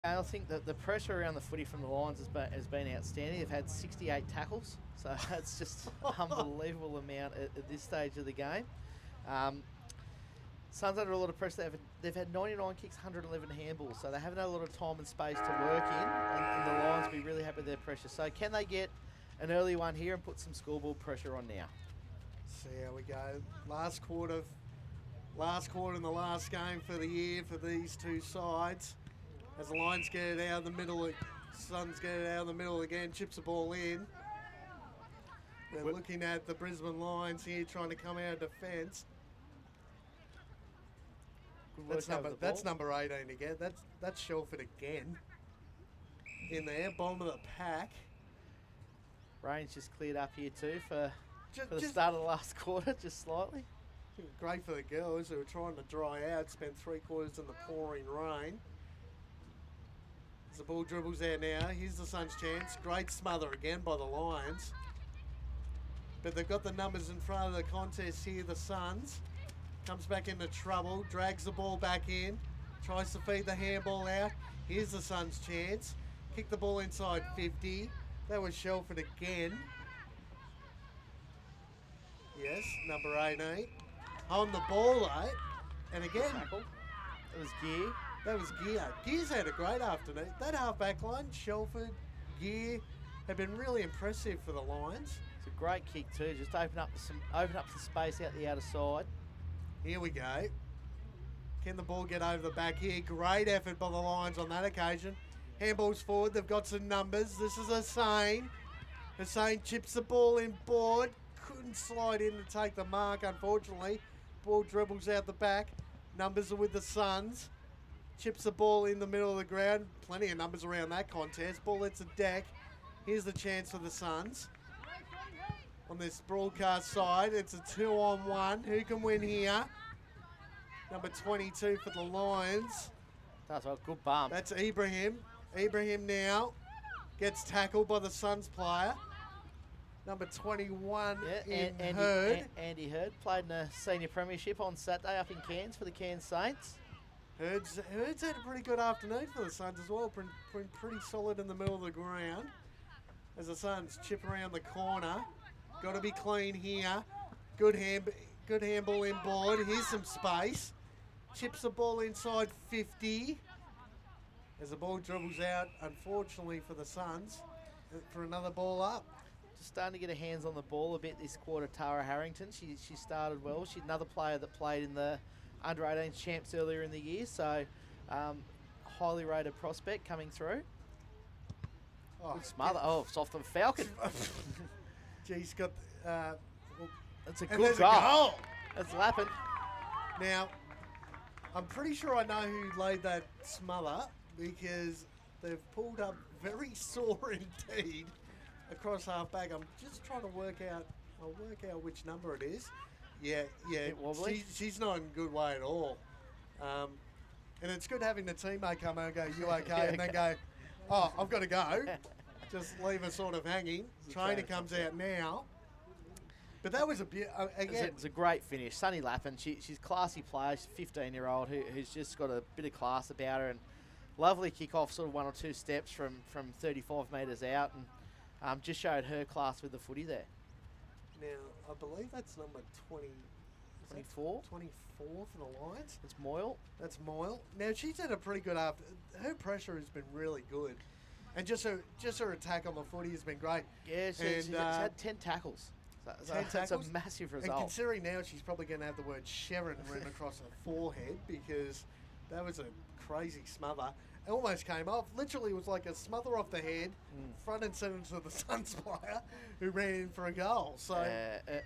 I think that the pressure around the footy from the Lions has been outstanding. They've had 68 tackles, so that's just an unbelievable amount at this stage of the game. Suns under a lot of pressure. They've had 99 kicks, 111 handballs, so they haven't had a lot of time and space to work in, and the Lions will be really happy with their pressure. So can they get an early one here and put some scoreboard pressure on now? See how we go. Last quarter in the last game for the year for these two sides. As the Lions get it out of the middle, Suns get it out of the middle again, chips the ball in. They're looking at the Brisbane Lions here trying to come out of defence. That's number 18 again. That's Shelford again. In there, bottom of the pack. Rain's just cleared up here too for the start of the last quarter, just slightly. Great for the girls who are trying to dry out, spent 3 quarters in the pouring rain. As the ball dribbles out now, here's the Suns' chance. Great smother again by the Lions. But they've got the numbers in front of the contest here, the Suns. Comes back into trouble, drags the ball back in, tries to feed the handball out. Here's the Suns' chance. Kick the ball inside 50. That was Shelford again. Yes, number 18. On the ball, and again, it was Gear. That was Gear. Gear's had a great afternoon. That half-back line, Shelford, Gear, have been really impressive for the Lions. It's a great kick too. Just open up the space out the outer side. Here we go. Can the ball get over the back here? Great effort by the Lions on that occasion. Handballs forward. They've got some numbers. This is Hussain. Hussain chips the ball in board. Couldn't slide in to take the mark, unfortunately. Ball dribbles out the back. Numbers are with the Suns. Chips the ball in the middle of the ground. Plenty of numbers around that contest. Ball hits the deck. Here's the chance for the Suns. On this broadcast side, it's a 2-on-1. Who can win here? Number 22 for the Lions. That's a good bump. That's Ibrahim. Ibrahim now gets tackled by the Suns player. Number 21 Hurd. Andy Hurd played in a senior premiership on Saturday up in Cairns for the Cairns Saints. Hurd's had a pretty good afternoon for the Suns as well. Been pretty solid in the middle of the ground. As the Suns chip around the corner. Got to be clean here. Good handball in board. Here's some space. Chips the ball inside 50. As the ball dribbles out, unfortunately for the Suns, for another ball up. Just starting to get her hands on the ball a bit this quarter, Tara Harrington. She started well. She's another player that played in the under-18 champs earlier in the year, so highly rated prospect coming through. Good smother. Oh, soft on Falcon. She's got... That's a good goal. That's Lappin. Now, I'm pretty sure I know who laid that smother because they've pulled up very sore indeed across half-back. I'm just trying to work out... I'll work out which number it is. Yeah. She's not in a good way at all. And it's good having the teammate come over and go, you okay? And then go, oh, I've got to go. Just leave her sort of hanging. Trainer comes out now. But that was again. It was a great finish. Sunny Lappin, she's a classy player. She's a 15-year-old who's just got a bit of class about her. And lovely kick-off, sort of 1 or 2 steps from 35 metres out. And just showed her class with the footy there. Now, I believe that's number 24? 24 for the Lions. It's Moyle. That's Moyle. Now, she's had a pretty good after. Her pressure has been really good. And just her attack on the footy has been great. Yeah, she's had 10 tackles. That's a massive result. And considering now she's probably going to have the word Sharon written across her forehead because that was a crazy smother. It almost came off. Literally, it was like a smother off the head, front and centre to the Suns player who ran in for a goal. So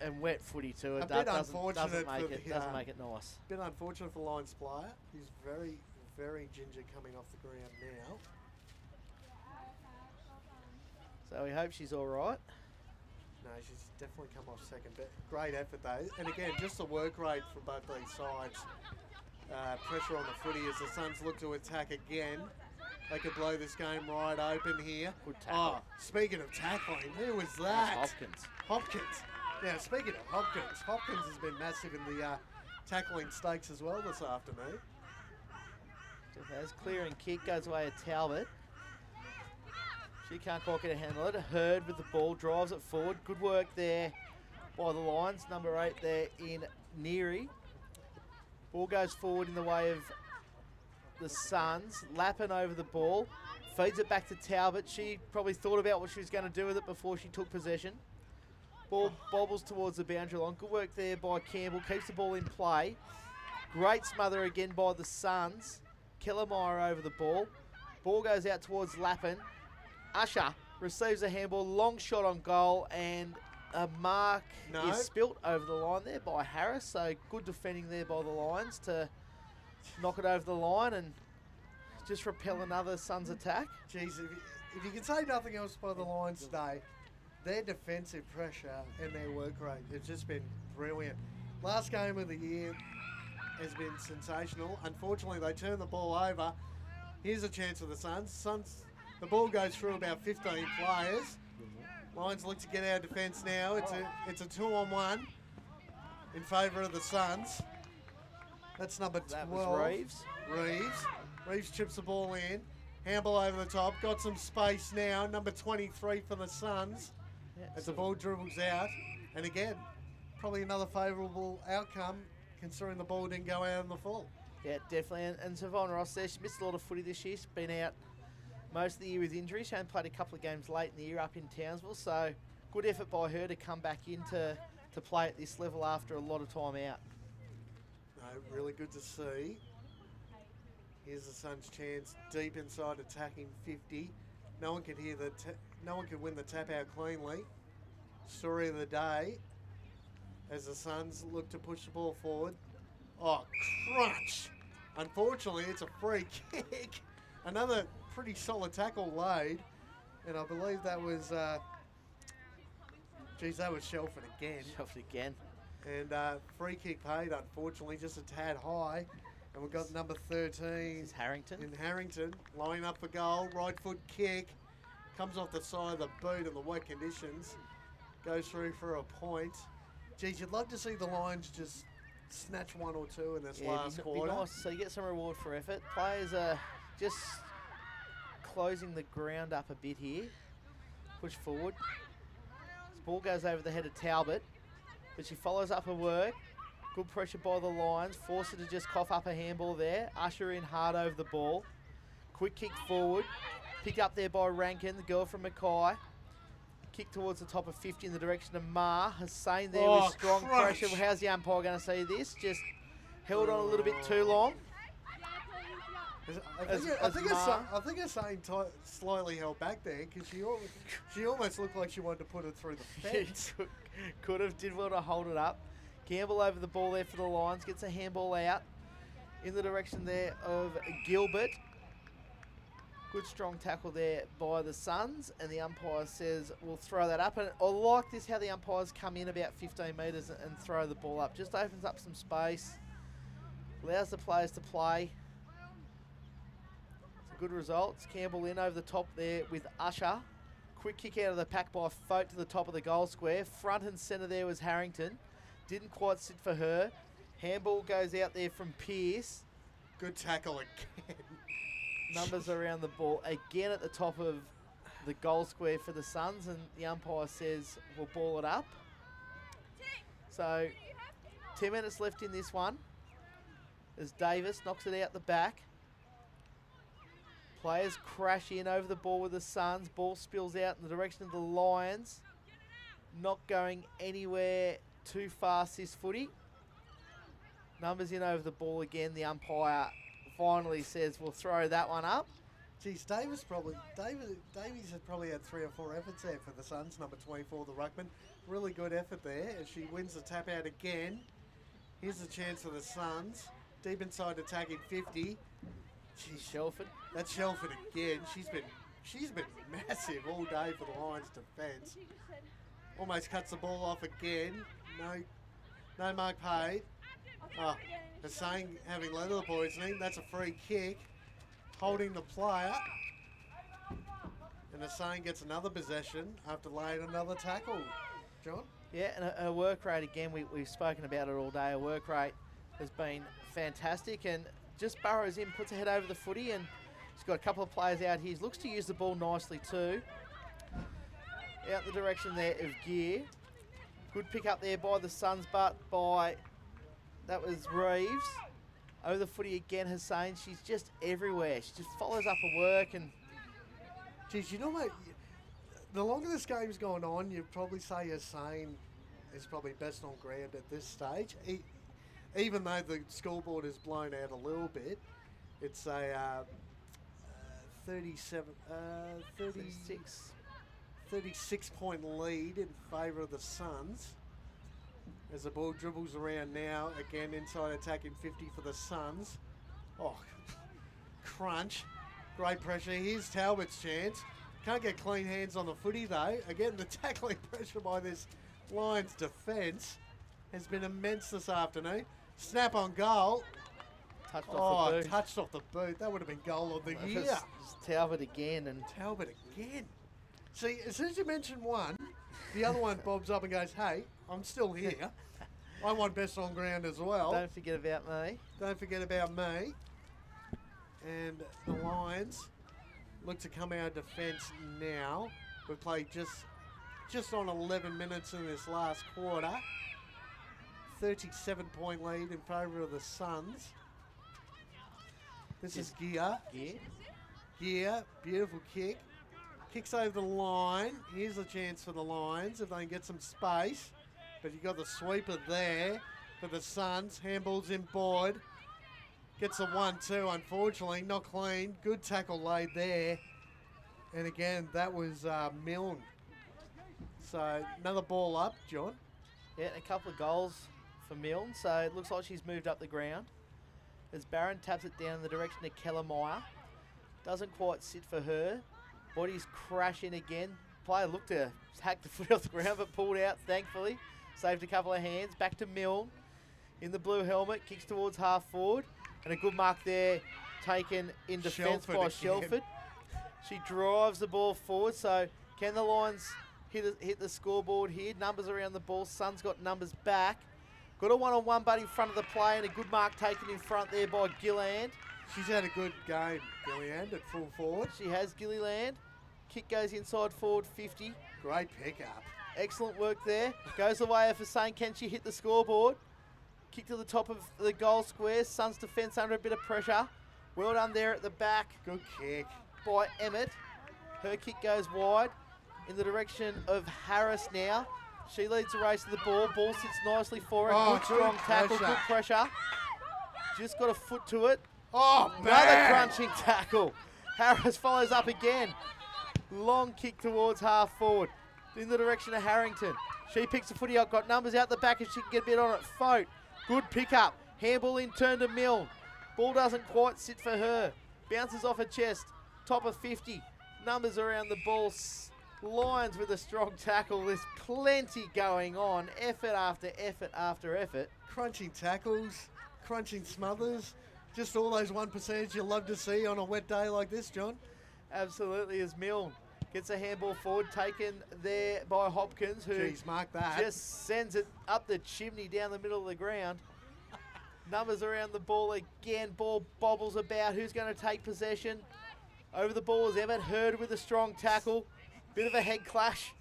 and wet footy too. It doesn't make it nice. A bit unfortunate for the Lions player. He's very, very ginger coming off the ground now. So we hope she's all right. No, she's definitely come off second. But great effort though. And again, just the work rate for both these sides. Pressure on the footy as the Suns look to attack again. They could blow this game right open here. Good tackle. Oh, speaking of tackling, who was that? Hopkins. Now, speaking of Hopkins has been massive in the tackling stakes as well this afternoon. As clearing kick goes away at Talbot. She can't quite get a handle on it. Hurd with the ball, drives it forward. Good work there by the Lions. Number 8 there in Neary. Ball goes forward in the way of the Suns. Lappin over the ball. Feeds it back to Talbot. She probably thought about what she was going to do with it before she took possession. Ball bobbles towards the boundary line. Good work there by Campbell. Keeps the ball in play. Great smother again by the Suns. Kellermeyer over the ball. Ball goes out towards Lappin. Usher receives a handball. Long shot on goal, and a mark is spilt over the line there by Harris. So good defending there by the Lions to knock it over the line and just repel another Suns attack. Jeez, if you can say nothing else by the Lions today, their defensive pressure and their work rate has just been brilliant. Last game of the year has been sensational. Unfortunately, they turn the ball over. Here's a chance for the Suns. The ball goes through about 15 players. Lions look to get our defence now. It's a 2-on-1 in favour of the Suns. That's number 12. That was Reeves. Reeves chips the ball in. Handball over the top. Got some space now. Number 23 for the Suns. Yeah, as the ball dribbles out. And again, probably another favourable outcome considering the ball didn't go out in the full. Yeah, definitely. And Savon Ross there, she missed a lot of footy this year. She's been out most of the year with injuries. She only played a couple of games late in the year up in Townsville. So good effort by her to come back in to play at this level after a lot of time out. No, really good to see. Here's the Suns' chance deep inside attacking 50. No one can win the tap out cleanly. Story of the day as the Suns look to push the ball forward. Oh, crunch! Unfortunately, it's a free kick. Another pretty solid tackle laid, and I believe that was, that was Shelford again. Shelford again. And free kick paid, unfortunately, just a tad high. And we've got number 13. This is Harrington. In Harrington, lining up for goal, right foot kick. Comes off the side of the boot in the wet conditions. Goes through for a point. Geez, you'd love to see the Lions just snatch one or two in this last quarter. Be nice, so you get some reward for effort. Players are just closing the ground up a bit here. Push forward. This ball goes over the head of Talbot, but she follows up her work. Good pressure by the Lions. Force her to just cough up a handball there. Usher in hard over the ball. Quick kick forward. Picked up there by Rankin, the girl from Mackay. Kick towards the top of 50 in the direction of Ma. Hussain there with strong pressure. How's the umpire going to see this? Just held on a little bit too long. I think Hussain slightly held back there because she almost looked like she wanted to put it through the fence. Could have, did well to hold it up. Gamble over the ball there for the Lions. Gets a handball out in the direction there of Gilbert. Good strong tackle there by the Suns, and the umpire says we'll throw that up. And I like this, how the umpires come in about 15 metres and throw the ball up. Just opens up some space, allows the players to play. It's a good result. It's Campbell in over the top there with Usher. Quick kick out of the pack by Fote to the top of the goal square. Front and centre there was Harrington. Didn't quite sit for her. Handball goes out there from Pearce. Good tackle again. Numbers around the ball again at the top of the goal square for the Suns, and the umpire says we'll ball it up. So 10 minutes left in this one as Davis knocks it out the back. Players crash in over the ball with the Suns. Ball spills out in the direction of the Lions. Not going anywhere too fast this footy. Numbers in over the ball again. The umpire finally says we'll throw that one up. Geez, Davies had probably had 3 or 4 efforts there for the Suns. Number 24, the ruckman. Really good effort there as she wins the tap out again. Here's the chance for the Suns. Deep inside attacking 50. Geez, Shelford. That's Shelford again. She's been massive all day for the Lions defence. Almost cuts the ball off again. No mark paid. Oh, Hussain having leather poisoning. That's a free kick. Holding the player. And Hussain gets another possession after laying another tackle. John? Yeah, and her work rate again, we've spoken about it all day. Her work rate has been fantastic, and just burrows in, puts her head over the footy, and she's got a couple of players out here. Looks to use the ball nicely too. Out the direction there of Gear. Good pick up there by the Suns, but that was Reeves. Over the footy again, Hussein. She's just everywhere. She just follows up her work. And geez, you know what? The longer this game's gone on, you'd probably say Hussein is probably best on ground at this stage. Even though the scoreboard is blown out a little bit, it's a 36 point lead in favour of the Suns. As the ball dribbles around now, again inside attacking 50 for the Suns. Oh, crunch. Great pressure. Here's Talbot's chance. Can't get clean hands on the footy though. Again, the tackling pressure by this Lions defence has been immense this afternoon. Snap on goal. Touched off the boot. Touched off the boot. That would have been goal of the year. It's Talbot again. Talbot again. See, as soon as you mention one, the other one bobs up and goes, hey, I'm still here. I want best on ground as well. Don't forget about me. Don't forget about me. And the Lions look to come out of defence now. We've played just on 11 minutes in this last quarter. 37 point lead in favour of the Suns. This is Gear. Gear, beautiful kick. Kicks over the line. Here's a chance for the Lions if they can get some space. But you got the sweeper there for the Suns. Handball's in Boyd. Gets a 1-2, unfortunately. Not clean. Good tackle laid there. And again, that was Milne. So another ball up, John. Yeah, and a couple of goals for Milne. So it looks like she's moved up the ground. As Barron taps it down in the direction of Kellermeyer. Doesn't quite sit for her. Body's crashing again. Player looked to hack the foot off the ground but pulled out, thankfully. Saved a couple of hands. Back to Milne in the blue helmet. Kicks towards half forward. And a good mark there taken in defence by Shelford. She drives the ball forward. So can the Lions hit the scoreboard here? Numbers around the ball. Suns got numbers back. Got a one-on-one but in front of the play and a good mark taken in front there by Gilland. She's had a good game, Gilliland, at full forward. She has, Gilliland. Kick goes inside forward 50. Great pickup. Excellent work there. Goes away for saying, can she hit the scoreboard? Kick to the top of the goal square. Suns defence under a bit of pressure. Well done there at the back. Good kick. By Emmett. Her kick goes wide in the direction of Harris now. She leads the race to the ball. Ball sits nicely for her. Good strong tackle, good pressure. Just got a foot to it. Oh, another crunching tackle. Harris follows up again. Long kick towards half forward in the direction of Harrington. She picks the footy up, got numbers out the back and she can get a bit on it. Fote, good pick up. Handball in turn to Milne. Ball doesn't quite sit for her. Bounces off her chest. Top of 50. Numbers around the ball. Lions with a strong tackle. There's plenty going on. Effort after effort after effort. Crunching tackles, crunching smothers. Just all those 1% you love to see on a wet day like this, John. Absolutely, as Milne gets a handball forward, taken there by Hopkins, who mark that. Just sends it up the chimney down the middle of the ground. Numbers around the ball again. Ball bobbles about. Who's going to take possession? Over the ball is Emmett. Hurd with a strong tackle. Bit of a head clash.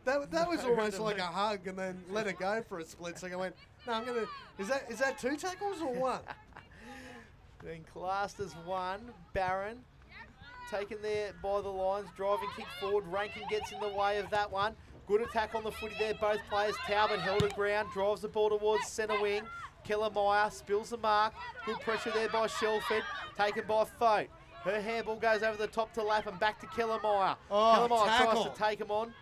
That was almost like a hug, and then let it go for a split second. I went, no, I'm gonna. Is that two tackles or one? Then classed as one. Barron taken there by the Lions. Driving kick forward. Rankin gets in the way of that one. Good attack on the footy there. Both players. Talbot held her ground. Drives the ball towards centre wing. Kellermeyer spills the mark. Good pressure there by Shelford. Taken by Fote. Her handball goes over the top to lap and back to Kellermeyer. Kellermeyer tries to take him on.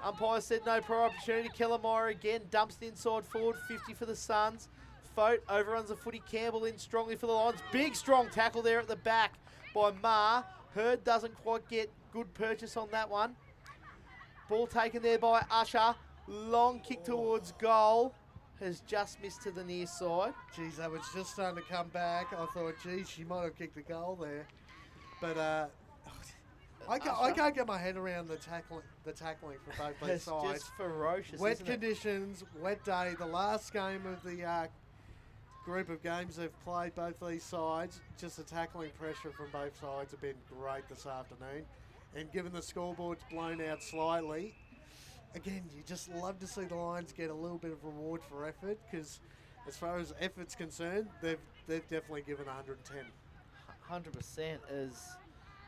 Umpire said no prior opportunity. Kellermeyer again dumps it inside forward. 50 for the Suns. Fote overruns the footy. Campbell in strongly for the Lions. Big strong tackle there at the back by Ma. Hurd doesn't quite get good purchase on that one. Ball taken there by Usher. Long kick towards goal. Has just missed to the near side. Geez, that was just starting to come back. I thought, geez, she might have kicked the goal there. But I can't get my head around the tackling for both these sides. It's just ferocious. Wet conditions, wet day. The last game of the group of games they've played, both these sides, just the tackling pressure from both sides have been great this afternoon. And given the scoreboard's blown out slightly, again, you just love to see the Lions get a little bit of reward for effort, because as far as effort's concerned, they've definitely given 110. 100% is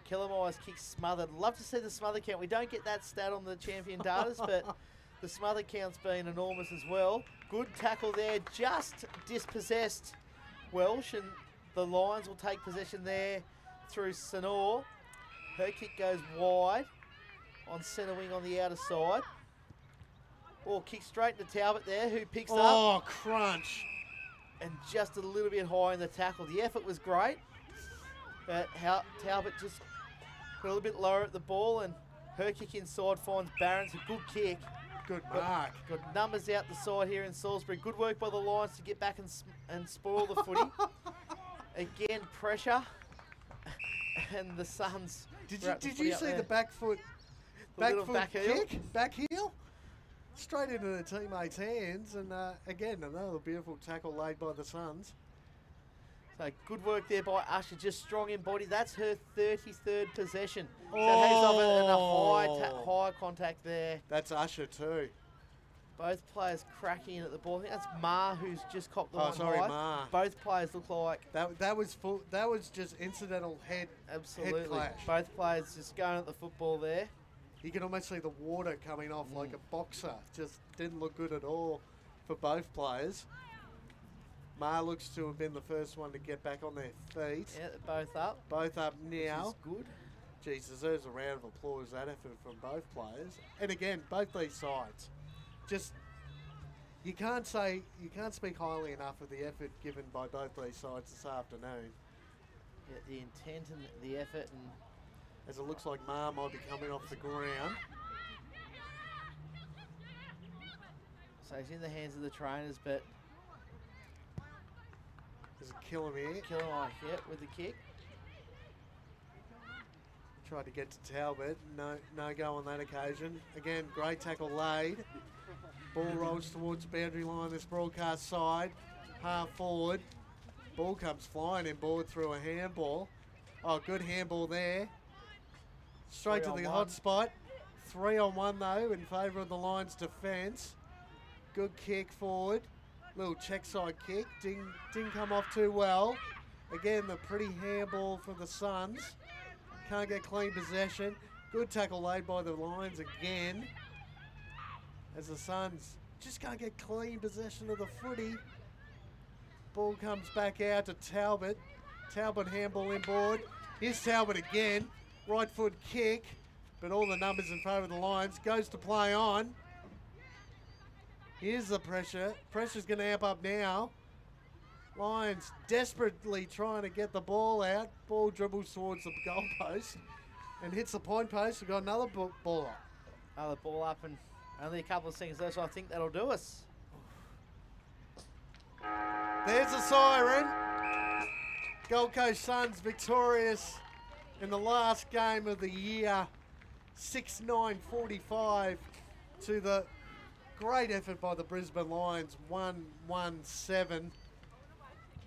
Killamey's kick smothered. Love to see the smother count. We don't get that stat on the champion datas, but the smother count's been enormous as well. Good tackle there, just dispossessed Welsh, and the Lions will take possession there through Sanor. Her kick goes wide on centre wing on the outer side. Ball kick straight to Talbot there, who picks up. Oh, crunch. And just a little bit high in the tackle. The effort was great, but Talbot just got a little bit lower at the ball, and her kick inside finds Barron's a good kick. Good mark. Got numbers out the side here in Salisbury. Good work by the Lions to get back and spoil the footy. Again, pressure. And the Suns. Did you see the back foot kick? Back heel? Straight into the teammate's hands, and again, another beautiful tackle laid by the Suns. So good work there by Usher, just strong in body. That's her 33rd possession. So heads off it, and a high contact there. That's Usher too. Both players cracking in at the ball. I think that's Ma who's just copped the one sorry, high. Ma. Both players look like that was full. That was just incidental head. Absolutely. Head clash. Both players just going at the football there. You can almost see the water coming off like a boxer. Just didn't look good at all for both players. Ma looks to have been the first one to get back on their feet. Yeah, they're both up. Both up now. Which is good. Geez, deserves a round of applause, that effort from both players. And again, both these sides. Just, you can't speak highly enough of the effort given by both these sides this afternoon. Yeah, the intent and the effort, and as it looks like Ma might be coming off the ground. So he's in the hands of the trainers, but there's a Killamey. Killamey, yeah, with the kick. Tried to get to Talbot. No go on that occasion. Again, great tackle laid. Ball rolls towards the boundary line, this broadcast side. Half forward. Ball comes flying inboard through a handball. Oh, good handball there. Straight to the hot spot. 3-on-1 though in favour of the Lions defence. Good kick forward. Little check side kick. Didn't come off too well. Again, the pretty handball for the Suns. Can't get clean possession. Good tackle laid by the Lions again. As the Suns just can't get clean possession of the footy. Ball comes back out to Talbot. Talbot handball inboard. Here's Talbot again. Right foot kick. But all the numbers in favour of the Lions. Goes to play on. Here's the pressure. Pressure's going to amp up now. Lions desperately trying to get the ball out. Ball dribbles towards the goalpost and hits the point post. We've got another ball up. Another ball up, and only a couple of seconds left, so I think that'll do us. There's a siren. Gold Coast Suns victorious in the last game of the year. 6-9-45 to the great effort by the Brisbane Lions. 1-1-7.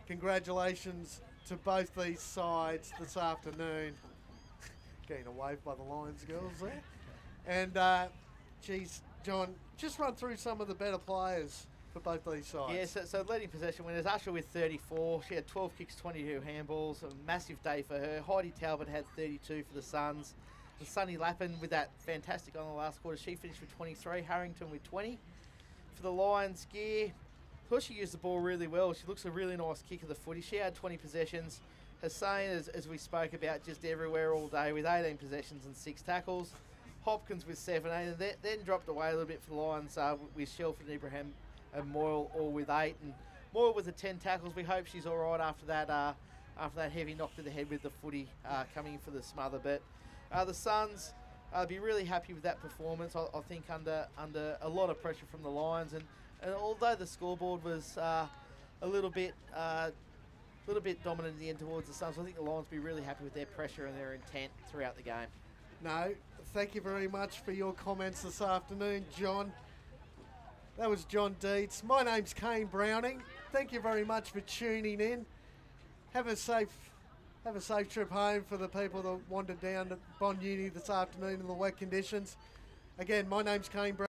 Congratulations to both these sides this afternoon. Getting a wave by the Lions girls there. And, geez, John, just run through some of the better players for both these sides. Yeah, so leading possession winners, Usher with 34. She had 12 kicks, 22 handballs. A massive day for her. Heidi Talbot had 32 for the Suns. And Sunny Lappin with that fantastic on the last quarter. She finished with 23. Harrington with 20. For the Lions, Gear, thought she used the ball really well. She looks a really nice kick of the footy. She had 20 possessions. Hussein, as we spoke about, just everywhere all day with 18 possessions and 6 tackles. Hopkins with 17, and then dropped away a little bit for the Lions with Shelford, Ibrahim and Moyle all with 8. And Moyle with the 10 tackles. We hope she's all right after that heavy knock to the head with the footy coming in for the smother. But the Suns be really happy with that performance. I think under a lot of pressure from the Lions, and although the scoreboard was a little bit dominant in the end towards the Suns, I think the Lions will be really happy with their pressure and their intent throughout the game. No, thank you very much for your comments this afternoon, John. That was John Deeds. My name's Kane Browning. thank you very much for tuning in. Have a safe trip home for the people that wandered down to Bond Uni this afternoon in the wet conditions. Again, my name's Kane Brown.